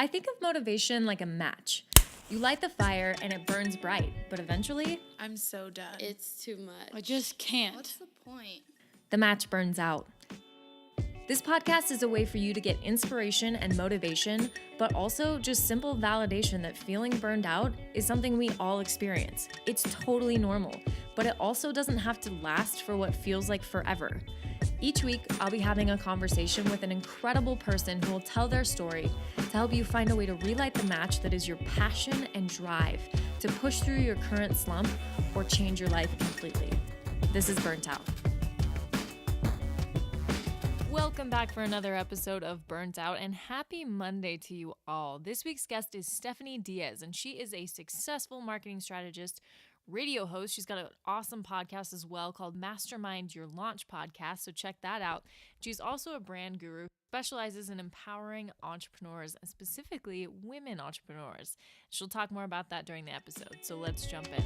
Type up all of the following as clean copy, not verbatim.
I think of motivation like a match. You light the fire and it burns bright, but eventually, I'm so done. It's too much. I just can't. What's the point? the match burns out. This podcast is a way for you to get inspiration and motivation, but also just simple validation that feeling burned out is something we all experience. It's totally normal, but it also doesn't have to last for what feels like forever. Each week, I'll be having a conversation with an incredible person who will tell their story to help you find a way to relight the match that is your passion and drive to push through your current slump or change your life completely. This is Burnt Out. Welcome back for another episode of Burnt Out, and happy Monday to you all. This week's guest is Stefanie Diaz, and she is a successful marketing strategist, radio host. She's got an awesome podcast as well called Mastermind Your Launch Podcast, so check that out. She's also a brand guru, specializes in empowering entrepreneurs, and specifically women entrepreneurs. She'll talk more about that during the episode, so let's jump in.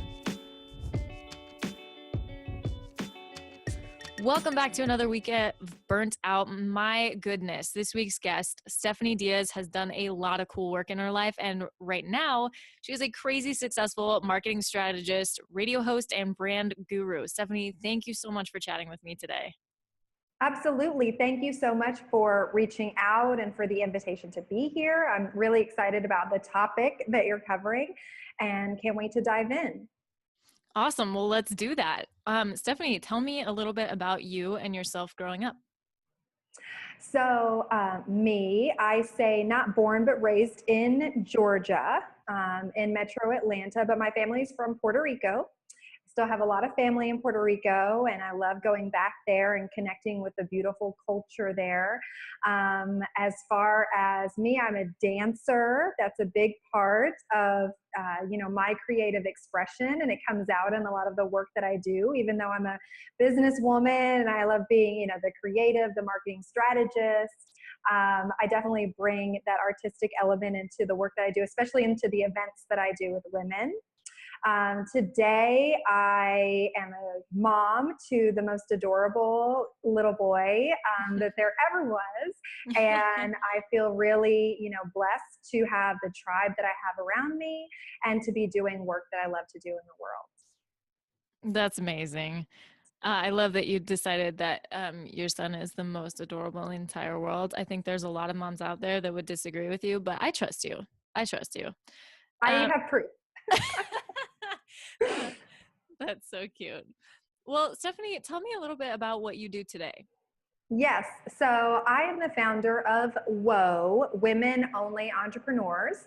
Welcome back to another week of Burnt Out. My goodness, this week's guest, Stefanie Diaz, has done a lot of cool work in her life. And right now, she is a crazy successful marketing strategist, radio host, and brand guru. Stefanie, thank you so much for chatting with me today. Absolutely. Thank you so much for reaching out and for the invitation to be here. I'm really excited about the topic that you're covering and can't wait to dive in. Awesome. Well, let's do that. Stefanie, tell me a little bit about you and yourself growing up. So I say not born but raised in Georgia, in Metro Atlanta, but my family's from Puerto Rico. Still have a lot of family in Puerto Rico, and I love going back there and connecting with the beautiful culture there. As far as me, I'm a dancer. That's a big part of my creative expression, and it comes out in a lot of the work that I do, even though I'm a businesswoman and I love being, the creative, the marketing strategist. I definitely bring that artistic element into the work that I do, especially into the events that I do with women. Today, I am a mom to the most adorable little boy that there ever was. And I feel really, blessed to have the tribe that I have around me and to be doing work that I love to do in the world. That's amazing. I love that you decided that your son is the most adorable in the entire world. I think there's a lot of moms out there that would disagree with you, but I trust you. I have proof. That's so cute. Well, Stefanie, tell me a little bit about what you do today. Yes. So I am the founder of WOA, Women Only Entrepreneurs.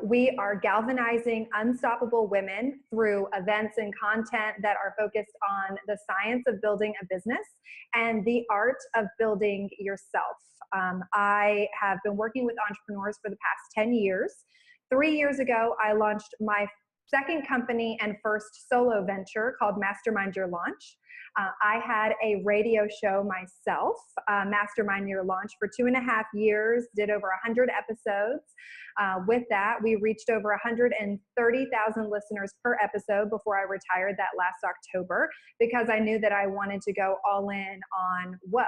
We are galvanizing unstoppable women through events and content that are focused on the science of building a business and the art of building yourself. I have been working with entrepreneurs for the past 10 years. 3 years ago, I launched my second company and first solo venture called Mastermind Your Launch. I had a radio show myself, Mastermind Your Launch, for 2.5 years, did over 100 episodes. With that, we reached over 130,000 listeners per episode before I retired that last October, because I knew that I wanted to go all in on WOA.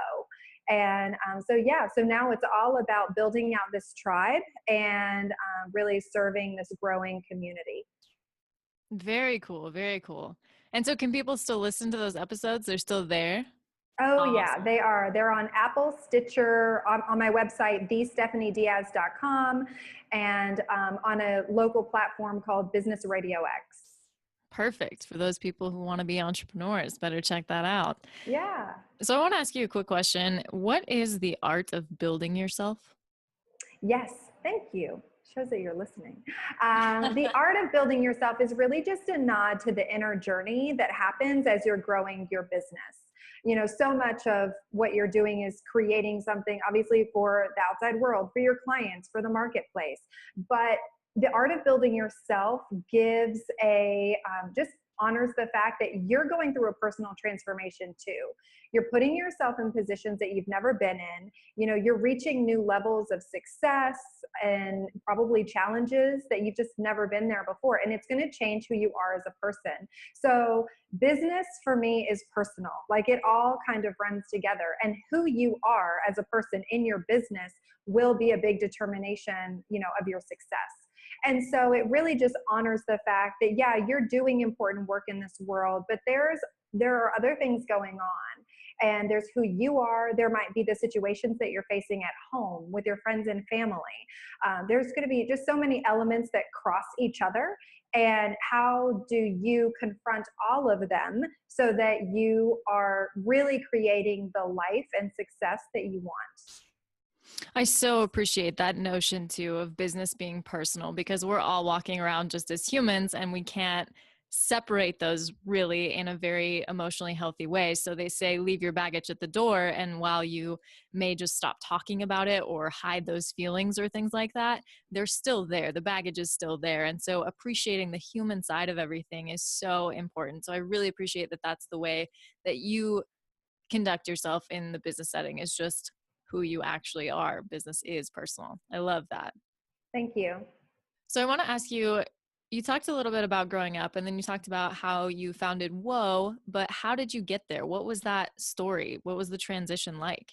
And so now it's all about building out this tribe and really serving this growing community. Very cool. Very cool. And so can people still listen to those episodes? They're still there? Oh, Awesome. Yeah, they are. They're on Apple, Stitcher, on my website, thestefaniediaz.com, and on a local platform called Business Radio X. Perfect. For those people who want to be entrepreneurs, better check that out. Yeah. So I want to ask you a quick question. What is the art of building yourself? Yes, thank you. Shows that you're listening. The art of building yourself is really just a nod to the inner journey that happens as you're growing your business. So much of what you're doing is creating something, obviously, for the outside world, for your clients, for the marketplace. But the art of building yourself gives a just honors the fact that you're going through a personal transformation too. You're putting yourself in positions that you've never been in. You know, you're reaching new levels of success and probably challenges that you've just never been there before. And it's going to change who you are as a person. So business for me is personal. Like it all kind of runs together, and who you are as a person in your business will be a big determination, you know, of your success. And so it really just honors the fact that, yeah, you're doing important work in this world, but there are other things going on. And there's who you are. There might be the situations that you're facing at home with your friends and family. There's going to be just so many elements that cross each other. And how do you confront all of them so that you are really creating the life and success that you want? I so appreciate that notion too of business being personal, because we're all walking around just as humans and we can't separate those really in a very emotionally healthy way. So they say leave your baggage at the door, and while you may just stop talking about it or hide those feelings or things like that, they're still there. The baggage is still there. And so appreciating the human side of everything is so important. So I really appreciate that that's the way that you conduct yourself in the business setting, is just who you actually are. Business is personal. I love that. Thank you. So I want to ask you, you talked a little bit about growing up, and then you talked about how you founded Whoa, but how did you get there? What was that story? What was the transition like?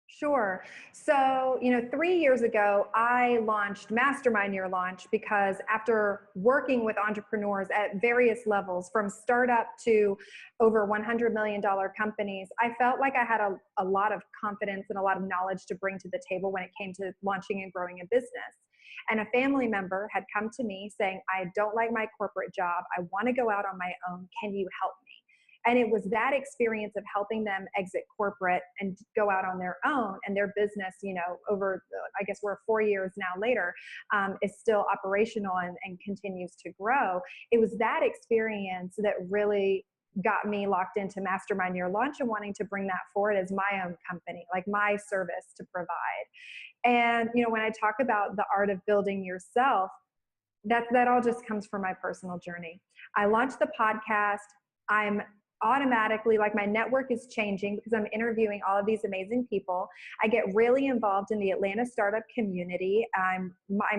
Sure. So, 3 years ago, I launched Mastermind Your Launch because after working with entrepreneurs at various levels, from startup to over $100 million companies, I felt like I had a lot of confidence and a lot of knowledge to bring to the table when it came to launching and growing a business. And a family member had come to me saying, I don't like my corporate job. I want to go out on my own. Can you help me? And it was that experience of helping them exit corporate and go out on their own, and their business, over, I guess we're 4 years now later, is still operational and continues to grow. It was that experience that really got me locked into Mastermind Your Launch and wanting to bring that forward as my own company, like my service to provide. And, when I talk about the art of building yourself, that all just comes from my personal journey. I launched the podcast. I'm automatically, like, my network is changing because I'm interviewing all of these amazing people. I get really involved in the Atlanta startup community. I'm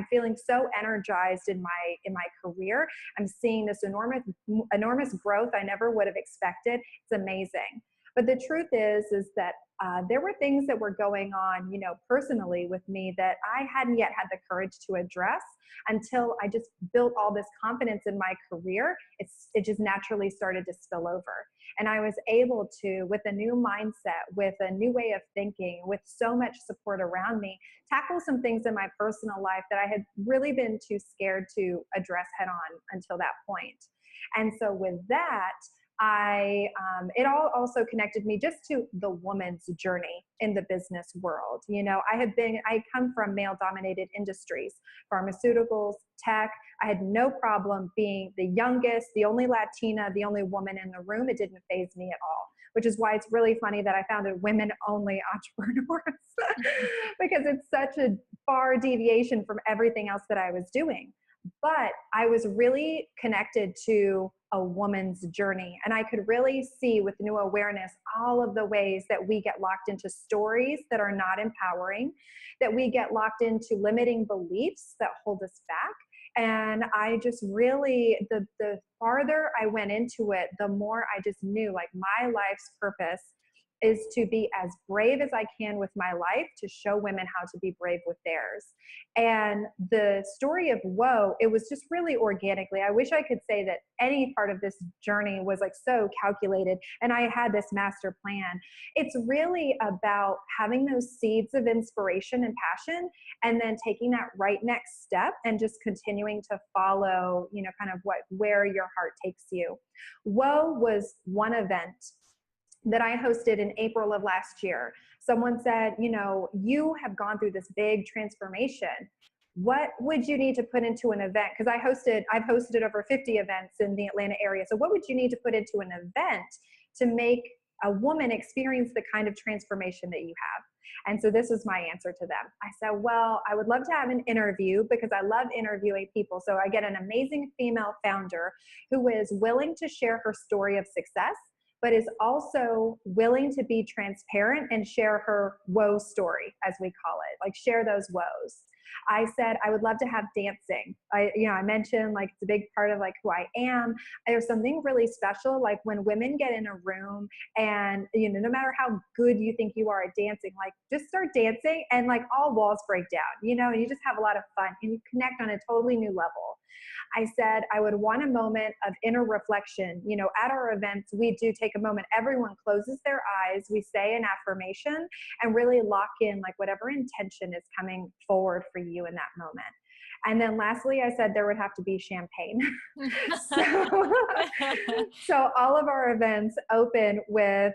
feeling so energized in my career. I'm seeing this enormous growth I never would have expected. It's amazing. But the truth is that there were things that were going on, personally with me that I hadn't yet had the courage to address until I just built all this confidence in my career. It just naturally started to spill over. And I was able to, with a new mindset, with a new way of thinking, with so much support around me, tackle some things in my personal life that I had really been too scared to address head on until that point. And so with that, it all also connected me just to the woman's journey in the business world. I come from male dominated industries, pharmaceuticals, tech. I had no problem being the youngest, the only Latina, the only woman in the room. It didn't faze me at all, which is why it's really funny that I founded Women Only Entrepreneurs because it's such a far deviation from everything else that I was doing. But I was really connected to a woman's journey. And I could really see with new awareness all of the ways that we get locked into stories that are not empowering, that we get locked into limiting beliefs that hold us back. And I just really, the farther I went into it, the more I just knew, like, my life's purpose is to be as brave as I can with my life to show women how to be brave with theirs. And the story of Whoa, it was just really organically. I wish I could say that any part of this journey was like so calculated and I had this master plan. It's really about having those seeds of inspiration and passion, and then taking that right next step and just continuing to follow, kind of where your heart takes you. Whoa was one event that I hosted in April of last year. Someone said, you have gone through this big transformation. What would you need to put into an event? Because I've hosted over 50 events in the Atlanta area. So what would you need to put into an event to make a woman experience the kind of transformation that you have? And so this was my answer to them. I said, well, I would love to have an interview because I love interviewing people. So I get an amazing female founder who is willing to share her story of success, but is also willing to be transparent and share her woe story, as we call it, like share those woes. I said, I would love to have dancing. I mentioned like it's a big part of like who I am. There's something really special, like when women get in a room and, no matter how good you think you are at dancing, like just start dancing and like all walls break down, and you just have a lot of fun and you connect on a totally new level. I said I would want a moment of inner reflection. At our events, we do take a moment. Everyone closes their eyes. We say an affirmation and really lock in like whatever intention is coming forward for you in that moment. And then lastly, I said there would have to be champagne. So all of our events open with,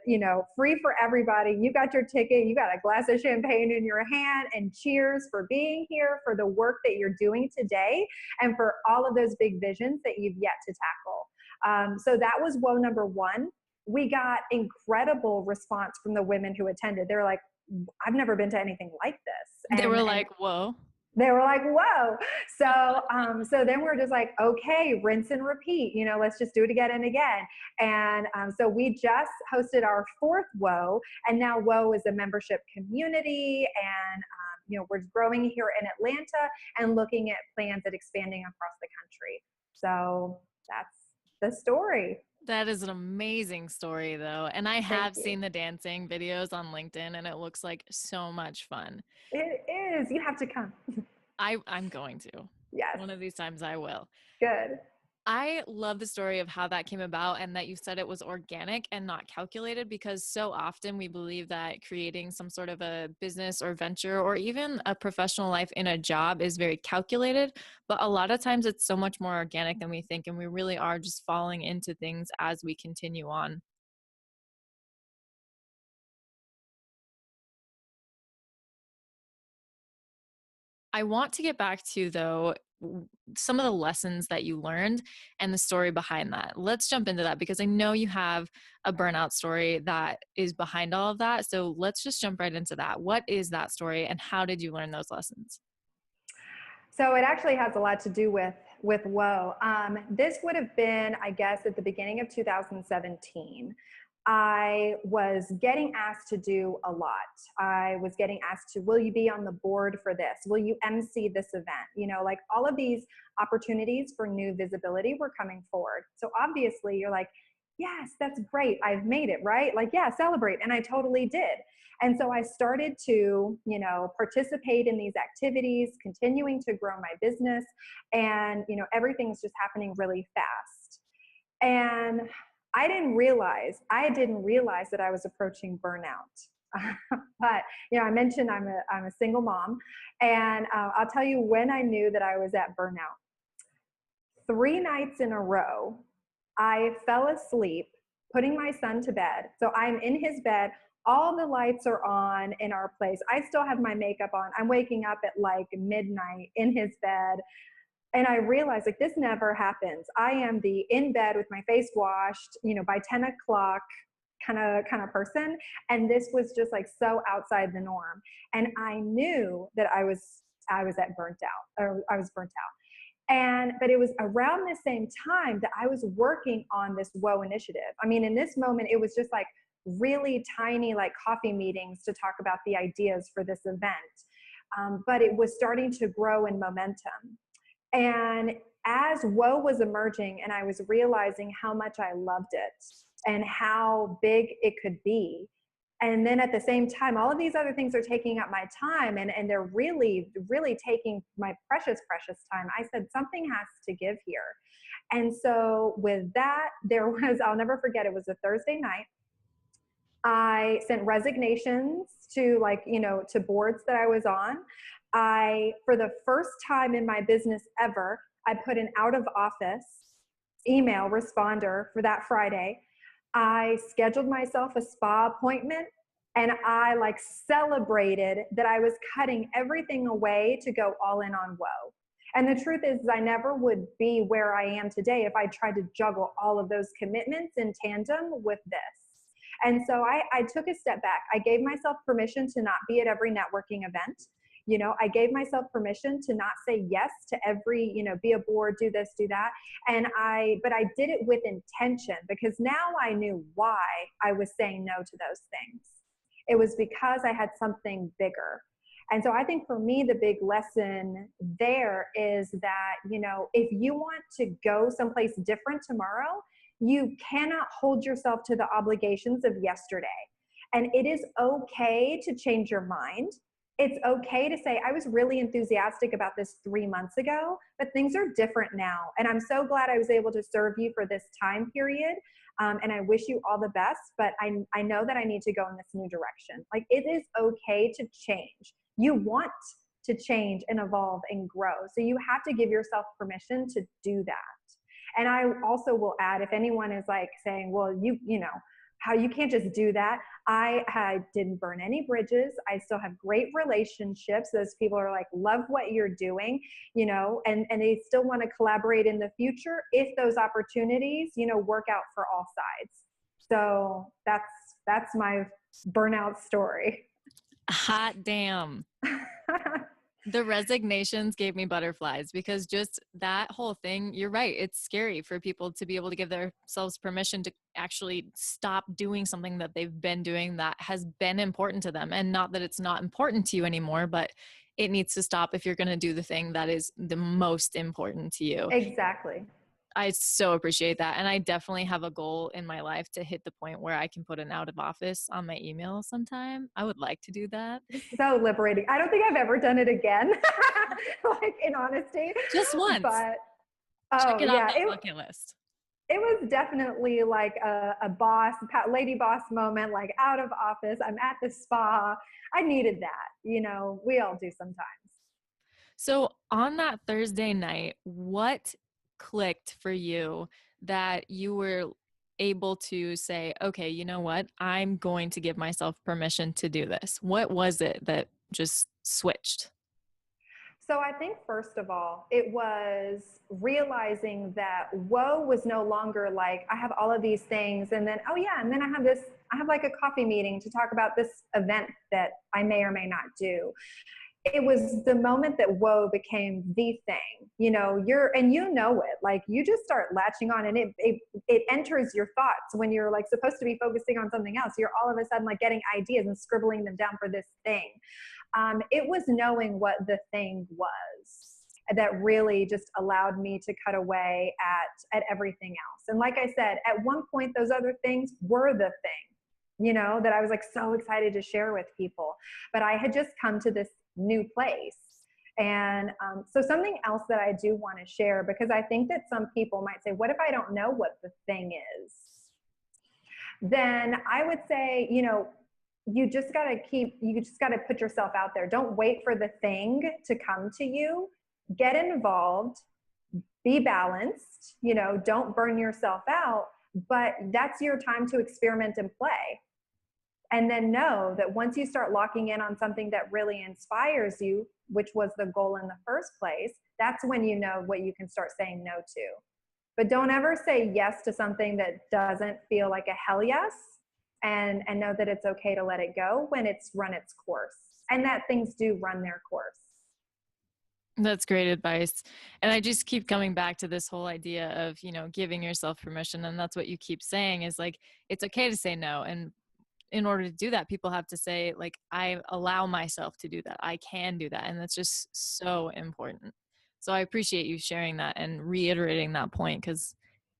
free for everybody. You got your ticket, you got a glass of champagne in your hand, and cheers for being here, for the work that you're doing today, and for all of those big visions that you've yet to tackle. So that was woe number one. We got incredible response from the women who attended. They were like, I've never been to anything like this. They were like, whoa. They were like, whoa. So then we're just like, okay, rinse and repeat, let's just do it again and again. And so we just hosted our fourth WOA, and now WOA is a membership community, and we're growing here in Atlanta and looking at plans at expanding across the country. So that's the story. That is an amazing story though. And I have seen the dancing videos on LinkedIn and it looks like so much fun. It is. You have to come. I'm going to. Yes. One of these times I will. Good. I love the story of how that came about and that you said it was organic and not calculated, because so often we believe that creating some sort of a business or venture or even a professional life in a job is very calculated, but a lot of times it's so much more organic than we think, and we really are just falling into things as we continue on. I want to get back to, though, some of the lessons that you learned and the story behind that. Let's jump into that because I know you have a burnout story that is behind all of that. So let's just jump right into that. What is that story and how did you learn those lessons? So it actually has a lot to do with WOA. This would have been, I guess, at the beginning of 2017. I was getting asked to do a lot. I was getting asked to, will you be on the board for this? Will you MC this event? Like all of these opportunities for new visibility were coming forward. So obviously you're like, yes, that's great. I've made it, right? Like, yeah, celebrate. And I totally did. And so I started to, participate in these activities, continuing to grow my business. And, everything's just happening really fast. And I didn't realize that I was approaching burnout. But, I mentioned I'm a single mom, and I'll tell you when I knew that I was at burnout. 3 nights in a row, I fell asleep putting my son to bed. So I'm in his bed. All the lights are on in our place. I still have my makeup on. I'm waking up at like midnight in his bed. And I realized like this never happens. I am the in bed with my face washed, by 10 o'clock kind of person. And this was just like so outside the norm. And I knew that I was burnt out. But it was around the same time that I was working on this WOA initiative. I mean, in this moment, it was just like really tiny, like coffee meetings to talk about the ideas for this event. But it was starting to grow in momentum. And as WOA was emerging and I was realizing how much I loved it and how big it could be, and then at the same time, all of these other things are taking up my time and they're really, really taking my precious, precious time. I said, something has to give here. And so with that, I'll never forget, it was a Thursday night. I sent resignations to to boards that I was on. For the first time in my business ever, I put an out of office email responder for that Friday. I scheduled myself a spa appointment and I celebrated that I was cutting everything away to go all in on WOA. And the truth is I never would be where I am today if I tried to juggle all of those commitments in tandem with this. And so I took a step back. I gave myself permission to not be at every networking event. I gave myself permission to not say yes to every, be a board, do this, do that. But I did it with intention, because now I knew why I was saying no to those things. It was because I had something bigger. And so I think for me, the big lesson there is that, if you want to go someplace different tomorrow, you cannot hold yourself to the obligations of yesterday. And it is okay to change your mind. It's okay to say, I was really enthusiastic about this 3 months ago, but things are different now. And I'm so glad I was able to serve you for this time period. And I wish you all the best, but I know that I need to go in this new direction. Like, it is okay to change. You want to change and evolve and grow. So you have to give yourself permission to do that. And I also will add, if anyone is like saying, well, how you can't just do that. I didn't burn any bridges. I still have great relationships. Those people are like, love what you're doing, and they still want to collaborate in the future if those opportunities, work out for all sides. So that's my burnout story. Hot damn. The resignations gave me butterflies, because just that whole thing, you're right. It's scary for people to be able to give themselves permission to actually stop doing something that they've been doing that has been important to them. And not that it's not important to you anymore, but it needs to stop if you're going to do the thing that is the most important to you. Exactly. I so appreciate that. And I definitely have a goal in my life to hit the point where I can put an out of office on my email sometime. I would like to do that. So liberating. I don't think I've ever done it again, like, in honesty. Just once. But check it off that bucket list. It was definitely like a lady boss moment, like out of office. I'm at the spa. I needed that. We all do sometimes. So on that Thursday night, what clicked for you that you were able to say, okay, you know what? I'm going to give myself permission to do this. What was it that just switched? So I think, first of all, it was realizing that woe was no longer like, I have all of these things, and then, oh yeah, and then I have like a coffee meeting to talk about this event that I may or may not do. It was the moment that woe became the thing, it, like, you just start latching on, and it enters your thoughts when you're like supposed to be focusing on something else. You're all of a sudden like getting ideas and scribbling them down for this thing. It was knowing what the thing was that really just allowed me to cut away at everything else. And like I said, at one point, those other things were the thing, that I was like so excited to share with people. But I had just come to this new place. And so something else that I do want to share, because I think that some people might say, what if I don't know what the thing is? Then I would say, you just got to put yourself out there. Don't wait for the thing to come to you. Get involved, be balanced, don't burn yourself out, but that's your time to experiment and play. And then know that once you start locking in on something that really inspires you, which was the goal in the first place, that's when you know what you can start saying no to. But don't ever say yes to something that doesn't feel like a hell yes, and know that it's okay to let it go when it's run its course, and that things do run their course. That's great advice. And I just keep coming back to this whole idea of, giving yourself permission. And that's what you keep saying is like, it's okay to say no. And in order to do that, people have to say, like, I allow myself to do that. I can do that. And that's just so important. So I appreciate you sharing that and reiterating that point, because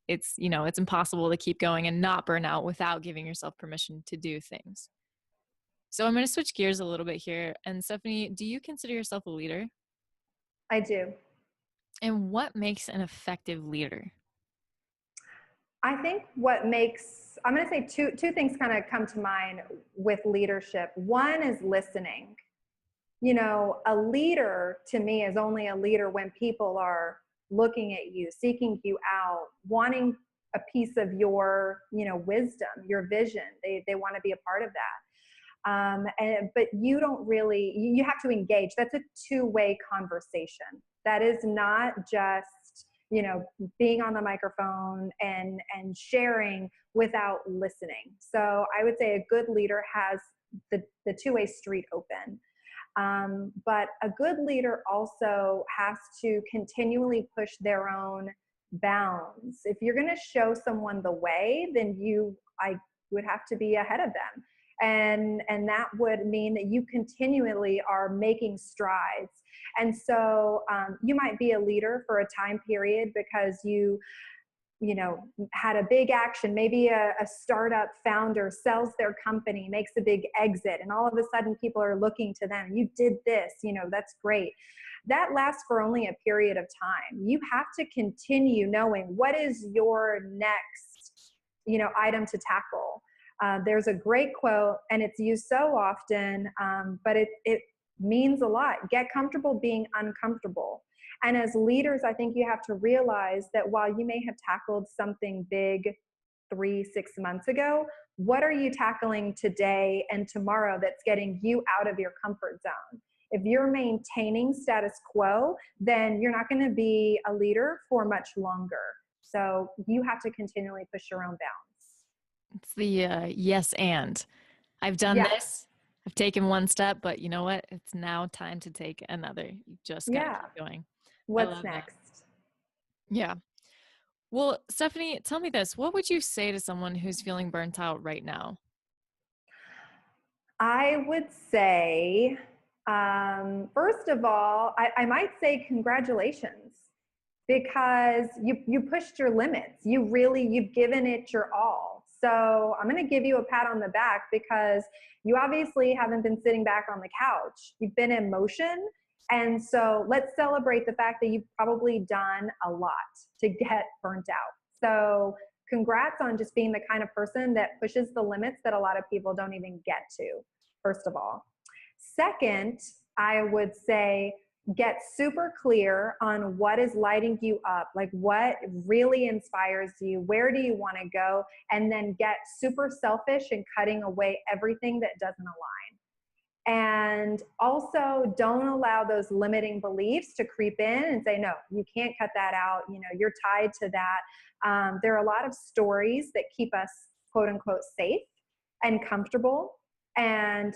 it's, it's impossible to keep going and not burn out without giving yourself permission to do things. So I'm going to switch gears a little bit here. And Stefanie, do you consider yourself a leader? I do. And what makes an effective leader? I think I'm going to say two things kind of come to mind with leadership. One is listening. A leader to me is only a leader when people are looking at you, seeking you out, wanting a piece of your, wisdom, your vision. They want to be a part of that. But you don't really, you have to engage. That's a two-way conversation. That is not just, being on the microphone and sharing without listening. So I would say a good leader has the two-way street open. But a good leader also has to continually push their own bounds. If you're going to show someone the way, then I would have to be ahead of them. And that would mean that you continually are making strides. And so you might be a leader for a time period because you had a big action. Maybe a startup founder sells their company, makes a big exit, and all of a sudden people are looking to them. You did this, that's great. That lasts for only a period of time. You have to continue knowing what is your next, item to tackle. There's a great quote, and it's used so often, but it means a lot. Get comfortable being uncomfortable. And as leaders, I think you have to realize that while you may have tackled something big 3-6 months ago, what are you tackling today and tomorrow that's getting you out of your comfort zone? If you're maintaining status quo, then you're not going to be a leader for much longer. So you have to continually push your own bounds. It's the yes and. I've done this. I've taken one step, but you know what? It's now time to take another. You just got to keep going. What's next? That. Yeah. Well, Stefanie, tell me this. What would you say to someone who's feeling burnt out right now? I would say, first of all, I might say congratulations, because you pushed your limits. You've given it your all. So I'm going to give you a pat on the back, because you obviously haven't been sitting back on the couch. You've been in motion. And so let's celebrate the fact that you've probably done a lot to get burnt out. So congrats on just being the kind of person that pushes the limits that a lot of people don't even get to, first of all. Second, I would say get super clear on what is lighting you up, like what really inspires you, where do you want to go, and then get super selfish and cutting away everything that doesn't align. And also don't allow those limiting beliefs to creep in and say, no, you can't cut that out. You're tied to that. There are a lot of stories that keep us, quote unquote, safe and comfortable. And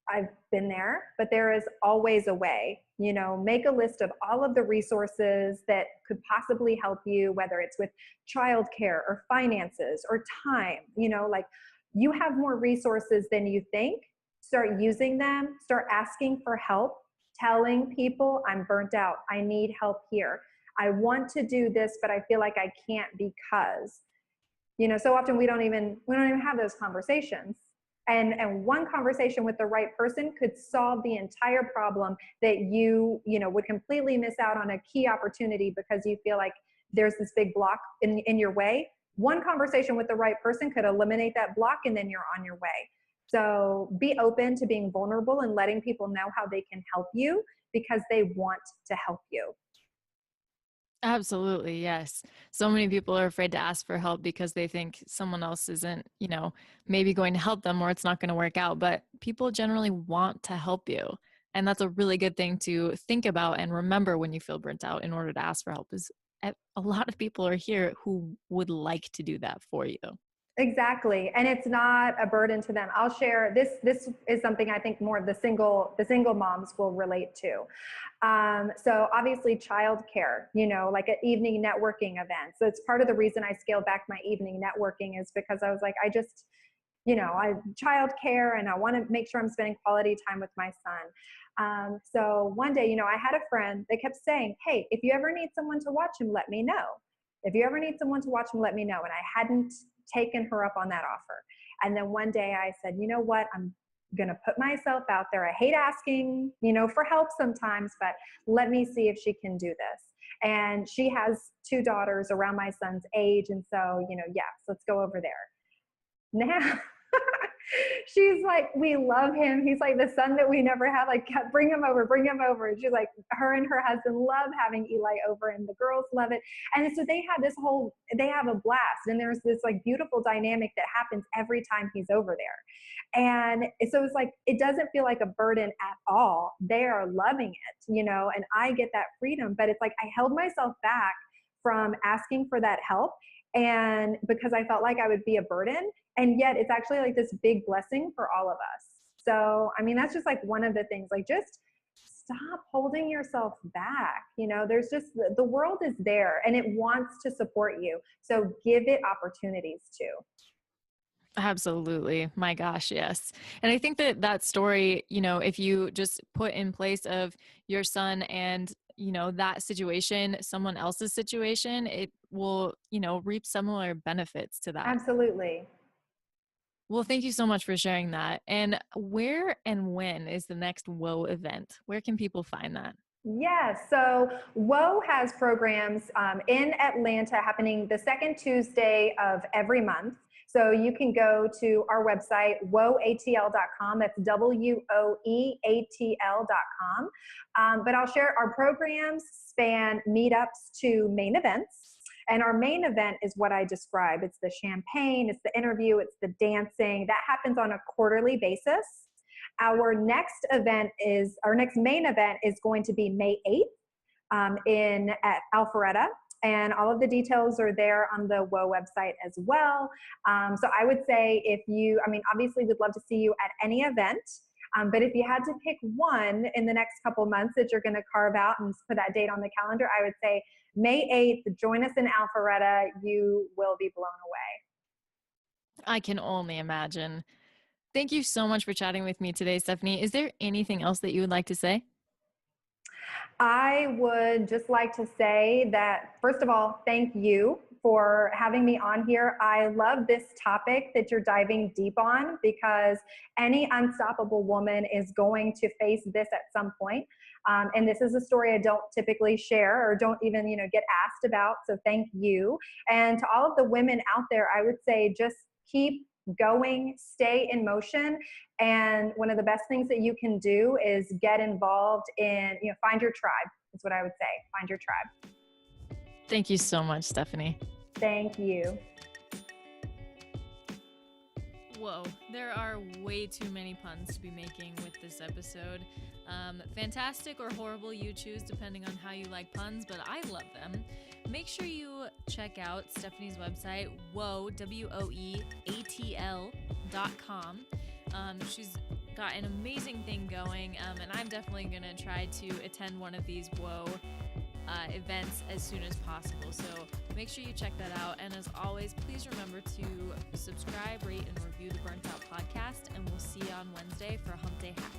I've been there, but there is always a way. Make a list of all of the resources that could possibly help you, whether it's with childcare or finances or time. Like, you have more resources than you think. Start using them, start asking for help, telling people, I'm burnt out, I need help here. I want to do this, but I feel like I can't because, so often we don't even have those conversations. And one conversation with the right person could solve the entire problem that you would completely miss out on a key opportunity because you feel like there's this big block in your way. One conversation with the right person could eliminate that block, and then you're on your way. So be open to being vulnerable and letting people know how they can help you, because they want to help you. Absolutely. Yes. So many people are afraid to ask for help because they think someone else isn't, maybe going to help them, or it's not going to work out, but people generally want to help you. And that's a really good thing to think about and remember when you feel burnt out in order to ask for help. Is a lot of people are here who would like to do that for you. Exactly. And it's not a burden to them. I'll share this. This is something I think more of the single moms will relate to. So obviously childcare, like an evening networking event. So it's part of the reason I scaled back my evening networking, is because I was like, I just, I childcare, and I want to make sure I'm spending quality time with my son. So one day, I had a friend that kept saying, hey, if you ever need someone to watch him, let me know. If you ever need someone to watch him, let me know. And I hadn't taken her up on that offer. And then one day I said, you know what, I'm going to put myself out there. I hate asking, for help sometimes, but let me see if she can do this. And she has 2 daughters around my son's age. And so, yes, let's go over there. Now, she's like, we love him. He's like the son that we never had. Like, bring him over, bring him over. And she's like, her and her husband love having Eli over, and the girls love it. And so they have a blast. And there's this like beautiful dynamic that happens every time he's over there. And so it's like, it doesn't feel like a burden at all. They are loving it, and I get that freedom. But it's like, I held myself back from asking for that help, and because I felt like I would be a burden. And yet it's actually like this big blessing for all of us. So, I mean, that's just like one of the things, like just stop holding yourself back. There's just, the world is there and it wants to support you. So give it opportunities too. Absolutely. My gosh, yes. And I think that story, if you just put in place of your son and, that situation, someone else's situation, it will, reap similar benefits to that. Absolutely. Well, thank you so much for sharing that. And where and when is the next WOA event? Where can people find that? Yes, so WOA has programs in Atlanta happening the second Tuesday of every month. So you can go to our website, woeatl.com. That's WOEATL.com. But I'll share our programs span meetups to main events. And our main event is what I described. It's the champagne, it's the interview, it's the dancing. That happens on a quarterly basis. Our next main event is going to be May 8th at Alpharetta. And all of the details are there on the WOA website as well. So I would say obviously we'd love to see you at any event. But if you had to pick one in the next couple months that you're going to carve out and put that date on the calendar, I would say May 8th, join us in Alpharetta. You will be blown away. I can only imagine. Thank you so much for chatting with me today, Stefanie. Is there anything else that you would like to say? I would just like to say that, first of all, thank you for having me on here. I love this topic that you're diving deep on, because any unstoppable woman is going to face this at some point. And this is a story I don't typically share or don't even, get asked about. So thank you. And to all of the women out there, I would say just keep going, stay in motion. And one of the best things that you can do is get involved in, find your tribe. That's what I would say. Find your tribe. Thank you so much, Stefanie. Thank you. Whoa, there are way too many puns to be making with this episode. Fantastic or horrible, you choose, depending on how you like puns, but I love them. Make sure you check out Stefanie's website, woeatl.com. She's got an amazing thing going, and I'm definitely going to try to attend one of these WOA events as soon as possible. So make sure you check that out. And as always, please remember to subscribe, rate, and review the Burnt Out podcast. And we'll see you on Wednesday for Hump Day Hack.